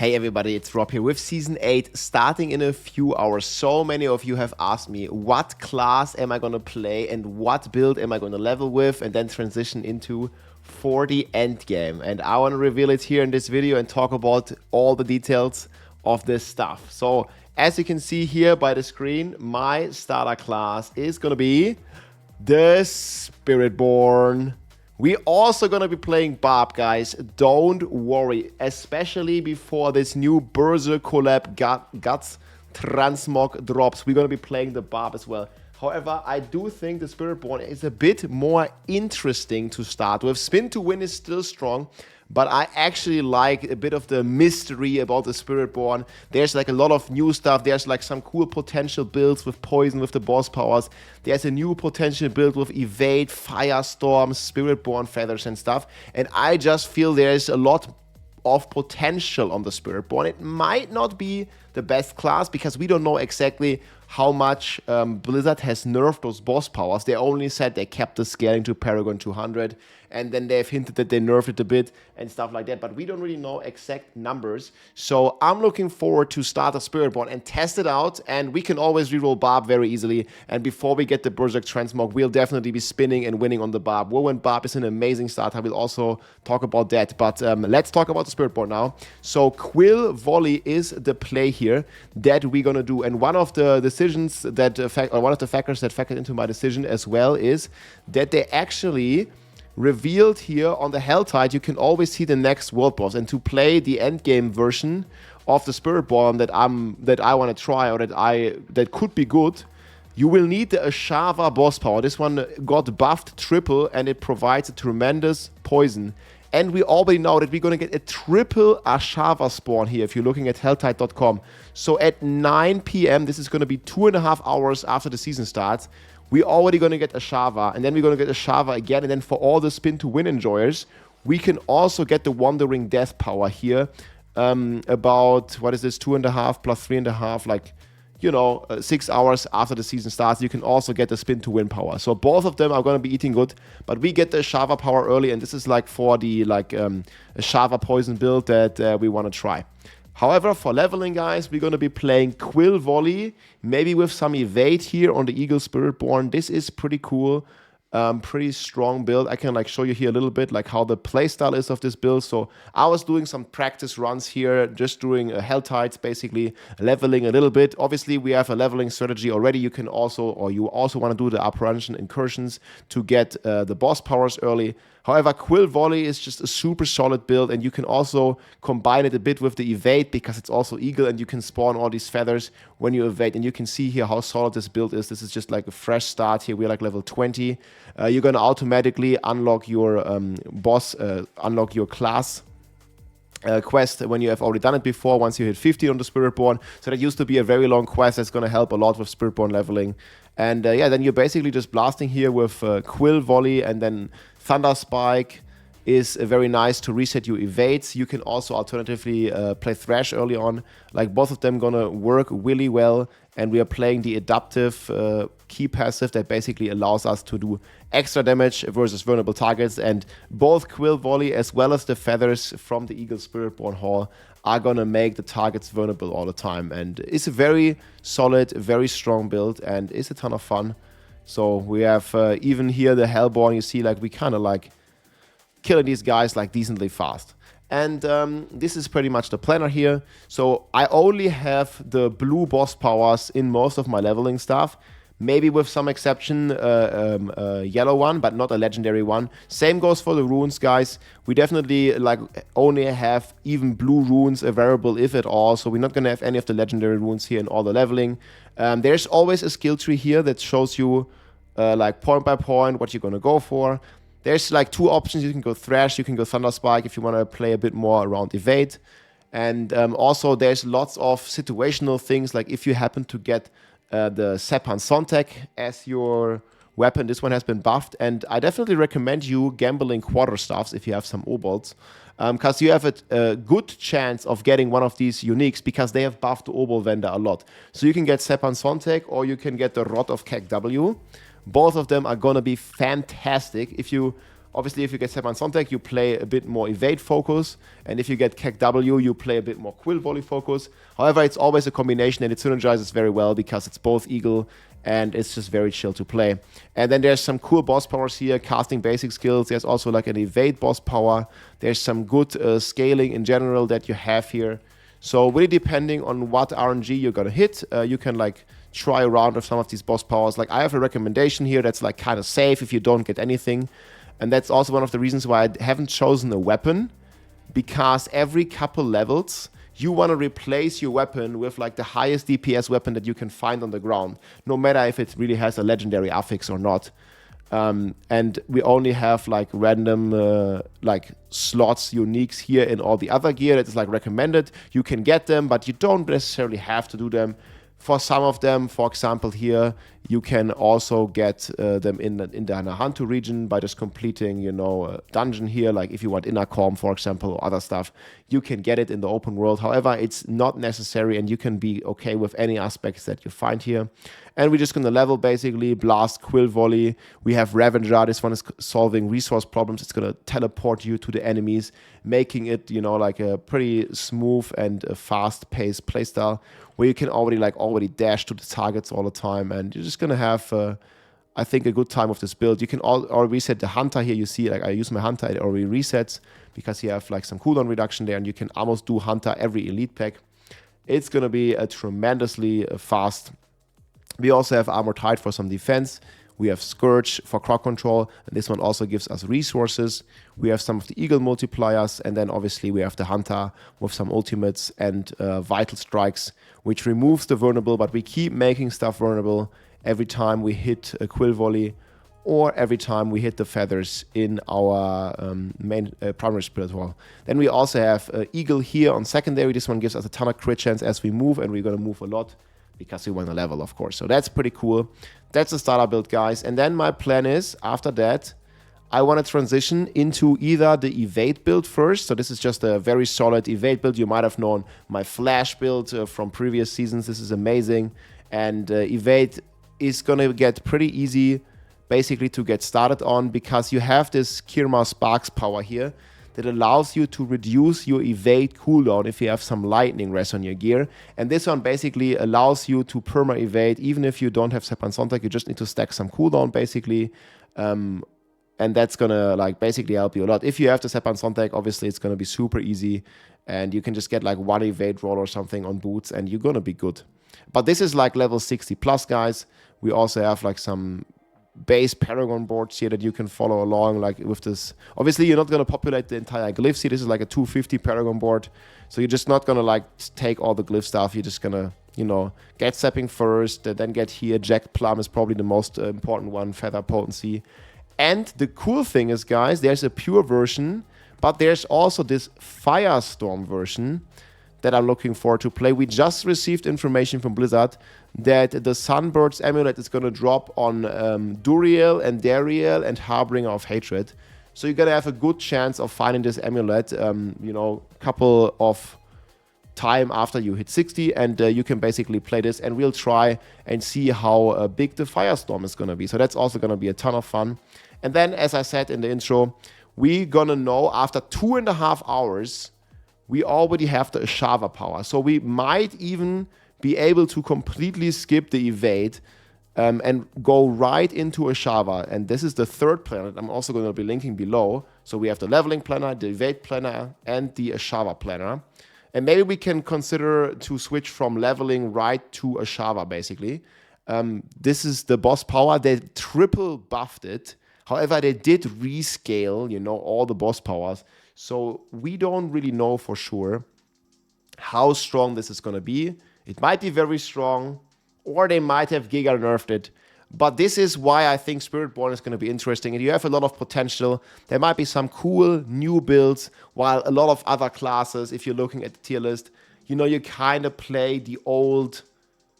Hey everybody, it's Rob here with Season 8 starting in a few hours. So many of you have asked me what class am I going to play and what build am I going to level with and then transition into for the endgame. And I want to reveal it here in this video and talk about all the details of this stuff. So as you can see here by the screen, my starter class is going to be the Spiritborn. We're also going to be playing Barb, guys. Don't worry. Especially before this new Berserk collab Guts Transmog drops. We're going to be playing the Barb as well. However, I do think the Spiritborn is a bit more interesting to start with. Spin to win is still strong, but I actually like a bit of the mystery about the Spiritborn. There's like a lot of new stuff. There's like some cool potential builds with poison with the boss powers. There's a new potential build with evade, firestorm, Spiritborn feathers and stuff. And I just feel there's a lot of potential on the Spiritborn. It might not be the best class because we don't know exactly how much Blizzard has nerfed those boss powers. They only said they kept the scaling to Paragon 200, and then they've hinted that they nerfed it a bit and stuff like that, but we don't really know exact numbers. So I'm looking forward to start the Spiritborn and test it out, and we can always reroll Barb very easily. And before we get the Berserk Transmog, we'll definitely be spinning and winning on the Barb. Whirlwind Barb is an amazing start. I will also talk about that, but let's talk about the Spiritborn now. So Quill Volley is the play here that we're gonna do, and one of the decisions that one of the factors that factored into my decision as well is that they actually revealed here on the Helltide. You can always see the next world boss, and to play the endgame version of the Spiritborn that I want to try, or that could be good, you will need the Ashava boss power. This one got buffed triple, and it provides a tremendous poison. And we already know that we're going to get a triple Ashava spawn here if you're looking at helltide.com. So at 9 p.m., this is going to be 2.5 hours after the season starts, we're already going to get Ashava, and then we're going to get Ashava again, and then for all the spin to win enjoyers, we can also get the Wandering Death power here. About, what is this, 2.5 plus 3.5, like, 6 hours after the season starts, you can also get the spin to win power. So both of them are going to be eating good, but we get the Ashava power early, and this is like for the Ashava poison build that we want to try. However, for leveling, guys, we're going to be playing Quill Volley, maybe with some evade here on the Eagle Spiritborn. This is pretty cool. Pretty strong build. I can show you here a little bit how the playstyle is of this build. So I was doing some practice runs here, just doing Helltides, basically leveling a little bit. Obviously, we have a leveling strategy already. You also want to do the apparition incursions to get the boss powers early. However, Quill Volley is just a super solid build, and you can also combine it a bit with the evade because it's also eagle, and you can spawn all these feathers when you evade. And you can see here how solid this build is. This is just like a fresh start here. We're like level 20. You're going to automatically unlock your unlock your class quest when you have already done it before, once you hit 50 on the Spiritborn. So that used to be a very long quest that's going to help a lot with Spiritborn leveling. And yeah, then you're basically just blasting here with Quill Volley, and then Thunder Spike is very nice to reset your evades. You can also alternatively play Thrash early on. Like, both of them gonna work really well, and we are playing the adaptive key passive that basically allows us to do extra damage versus vulnerable targets, and both Quill Volley as well as the feathers from the Eagle Spiritborn Hall are gonna make the targets vulnerable all the time. And it's a very solid, very strong build, and it's a ton of fun. So we have even here the Hellborn. You see, we kind of killing these guys decently fast. And this is pretty much the planner here. So I only have the blue boss powers in most of my leveling stuff. Maybe with some exception, yellow one, but not a legendary one. Same goes for the runes, guys. We definitely only have even blue runes available, if at all. So we're not gonna have any of the legendary runes here in all the leveling. There's always a skill tree here that shows you point by point what you're gonna go for. There's two options. You can go Thrash, you can go Thunder Spike if you want to play a bit more around evade. And also there's lots of situational things, like if you happen to get the Sepan Sontek as your weapon. This one has been buffed, and I definitely recommend you gambling quarterstaffs if you have some Obolts, because you have a good chance of getting one of these uniques because they have buffed the Obol vendor a lot. So you can get Sepan Sontek, or you can get the Rod of KEKW. Both of them are gonna be fantastic if you Obviously, if you get Sepan Sontek, you play a bit more evade focus. And if you get Kek W, you play a bit more Quill Volley focus. However, it's always a combination and it synergizes very well because it's both Eagle and it's just very chill to play. And then there's some cool boss powers here, casting basic skills. There's also like an evade boss power. There's some good scaling in general that you have here. So really depending on what RNG you're gonna hit, you can like try around with some of these boss powers. Like I have a recommendation here that's like kind of safe if you don't get anything. And that's also one of the reasons why I haven't chosen a weapon, because every couple levels, you want to replace your weapon with like the highest DPS weapon that you can find on the ground, no matter if it really has a legendary affix or not. And we only have like random like slots, uniques here in all the other gear that is like recommended. You can get them, but you don't necessarily have to do them. For some of them, for example here, you can also get them in the Nahantu region by just completing, you know, a dungeon here. Like if you want Inner Corm, for example, or other stuff, you can get it in the open world. However, it's not necessary and you can be okay with any aspects that you find here. And we're just going to level basically, blast, Quill Volley. We have Ravager. This one is solving resource problems. It's going to teleport you to the enemies, making it, you know, like a pretty smooth and fast-paced playstyle where you can already dash to the targets all the time. And you're just going to have, I think, a good time with this build. You can already reset the Hunter here. You see, like I use my Hunter, it already resets because you have like some cooldown reduction there and you can almost do Hunter every elite pack. It's going to be a tremendously fast. We also have Armor Tide for some defense. We have Scourge for crowd control, and this one also gives us resources. We have some of the Eagle multipliers, and then obviously we have the Hunter with some ultimates and Vital Strikes, which removes the vulnerable, but we keep making stuff vulnerable every time we hit a Quill Volley or every time we hit the feathers in our main primary spirit wall. Then we also have Eagle here on secondary. This one gives us a ton of crit chance as we move, and we're going to move a lot because we want to level, of course. So that's pretty cool. That's the starter build, guys. And then my plan is, after that, I want to transition into either the evade build first. So this is just a very solid evade build. You might have known my flash build from previous seasons. This is amazing. And evade is going to get pretty easy, basically, to get started on because you have this Kirma Sparks power here that allows you to reduce your evade cooldown if you have some lightning res on your gear. And this one basically allows you to perma-evade even if you don't have Sepan Sontek. You just need to stack some cooldown basically. And that's gonna like basically help you a lot. If you have the Sepan Sontek, obviously it's gonna be super easy and you can just get like one evade roll or something on boots and you're gonna be good. But this is like level 60 plus, guys. We also have like some base Paragon boards here that you can follow along like with this. Obviously you're not going to populate the entire glyphs here. This is like a 250 Paragon board, so you're just not going to like take all the glyph stuff. You're just going to, you know, get stepping first, then get here. Jagged Plum is probably the most important one, Feather Potency. And the cool thing is, guys, there's a pure version, but there's also this Firestorm version that I'm looking forward to play. We just received information from Blizzard that the Sunbird's Amulet is going to drop on Duriel and Dariel and Harbinger of Hatred. So you're going to have a good chance of finding this amulet, you know, couple of time after you hit 60, and you can basically play this, and we'll try and see how big the Firestorm is going to be. So that's also going to be a ton of fun. And then, as I said in the intro, we're going to know after 2.5 hours, we already have the Ashava power. So we might even be able to completely skip the evade and go right into Ashava. And this is the third planet I'm also going to be linking below. So we have the leveling planner, the evade planner, and the Ashava planner. And maybe we can consider to switch from leveling right to Ashava, basically. This is the boss power. They triple buffed it. However, they did rescale, you know, all the boss powers. So we don't really know for sure how strong this is going to be. It might be very strong, or they might have giga nerfed it. But this is why I think Spiritborn is going to be interesting. And you have a lot of potential. There might be some cool new builds, while a lot of other classes, if you're looking at the tier list, you know, you kind of play the old,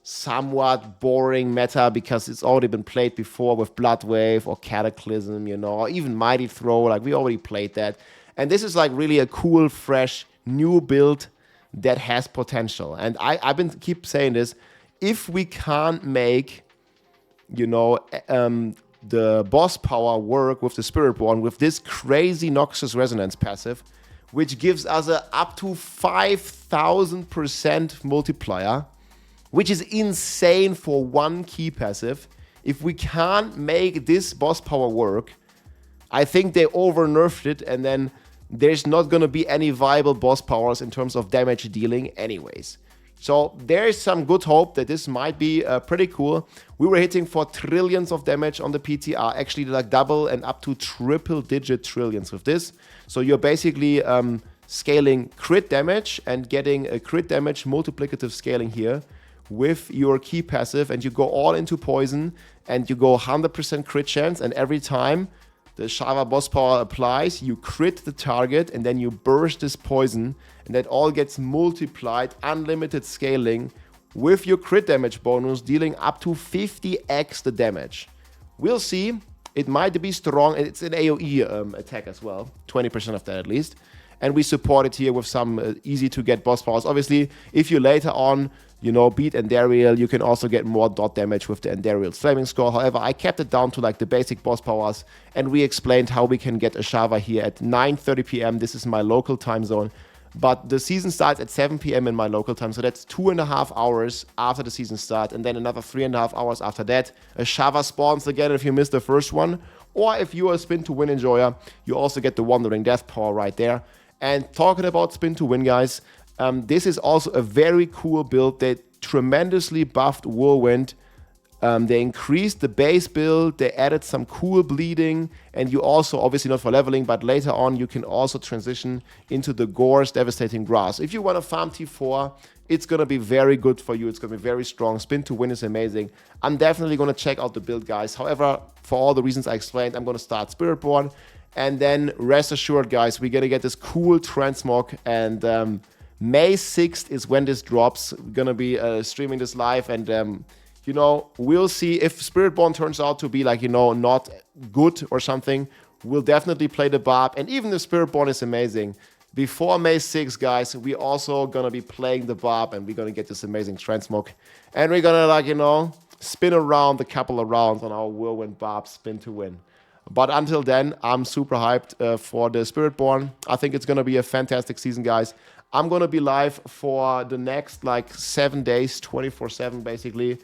somewhat boring meta because it's already been played before with Bloodwave or Cataclysm, you know, or even Mighty Throw. Like, we already played that. And this is like really a cool, fresh, new build that has potential. And I've been keep saying this, if we can't make, you know, the boss power work with the Spiritborn with this crazy Noxious Resonance passive, which gives us a up to 5,000% multiplier, which is insane for one key passive. If we can't make this boss power work, I think they over-nerfed it, and then there's not going to be any viable boss powers in terms of damage dealing anyways. So there is some good hope that this might be pretty cool. We were hitting for trillions of damage on the PTR, actually like double and up to triple-digit trillions with this. So you're basically scaling crit damage and getting a crit damage multiplicative scaling here with your key passive, and you go all into poison and you go 100% crit chance, and every time the Ashava boss power applies, you crit the target and then you burst this poison, and that all gets multiplied, unlimited scaling with your crit damage bonus, dealing up to 50x the damage. We'll see. It might be strong, and it's an AoE attack as well, 20% of that at least. And we support it here with some easy to get boss powers. Obviously, if you later on, you know, beat Endariel, you can also get more dot damage with the Endariel's Flaming Score. However, I kept it down to like the basic boss powers, and we explained how we can get Ashava here at 9:30 p.m. This is my local time zone. But the season starts at 7 p.m. in my local time, so that's 2.5 hours after the season starts, and then another 3.5 hours after that. Ashava spawns again if you missed the first one, or if you are a spin to win enjoyer, you also get the Wandering Death power right there. And talking about spin to win, guys, this is also a very cool build. They tremendously buffed Whirlwind. They increased the base build, they added some cool bleeding, and you also, obviously not for leveling, but later on you can also transition into the Gore's Devastating Grass. If you want to farm T4, it's going to be very good for you. It's going to be very strong. Spin to win is amazing. I'm definitely going to check out the build, guys. However, for all the reasons I explained, I'm going to start Spiritborn. And then rest assured, guys, we're going to get this cool transmog, and May 6th is when this drops. We're going to be streaming this live, and you know, we'll see if Spiritborn turns out to be like, you know, not good or something. We'll definitely play the barb, and even if Spiritborn is amazing, before May 6th, guys, we're also going to be playing the barb, and we're going to get this amazing transmog, and we're going to, like, you know, spin around a couple of rounds on our Whirlwind barb spin to win. But until then, I'm super hyped for the Spiritborn. I think it's going to be a fantastic season, guys. I'm going to be live for the next, like, 7 days, 24/7, basically.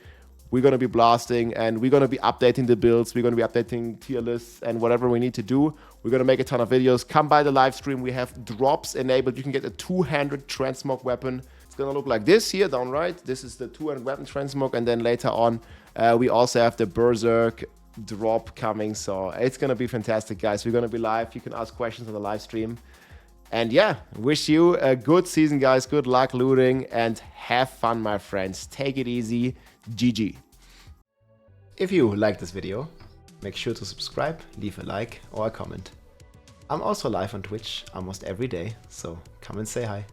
We're going to be blasting, and we're going to be updating the builds. We're going to be updating tier lists and whatever we need to do. We're going to make a ton of videos. Come by the live stream. We have drops enabled. You can get a two-handed transmog weapon. It's going to look like this here, down right. This is the two-handed weapon transmog, and then later on, we also have the Berserk drop coming. So it's going to be fantastic, guys. We're going to be live. You can ask questions on the live stream. And yeah, wish you a good season, guys. Good luck looting, and have fun, my friends. Take it easy. GG. If you like this video, make sure to subscribe, leave a like or a comment. I'm also live on Twitch almost every day, so come and say hi.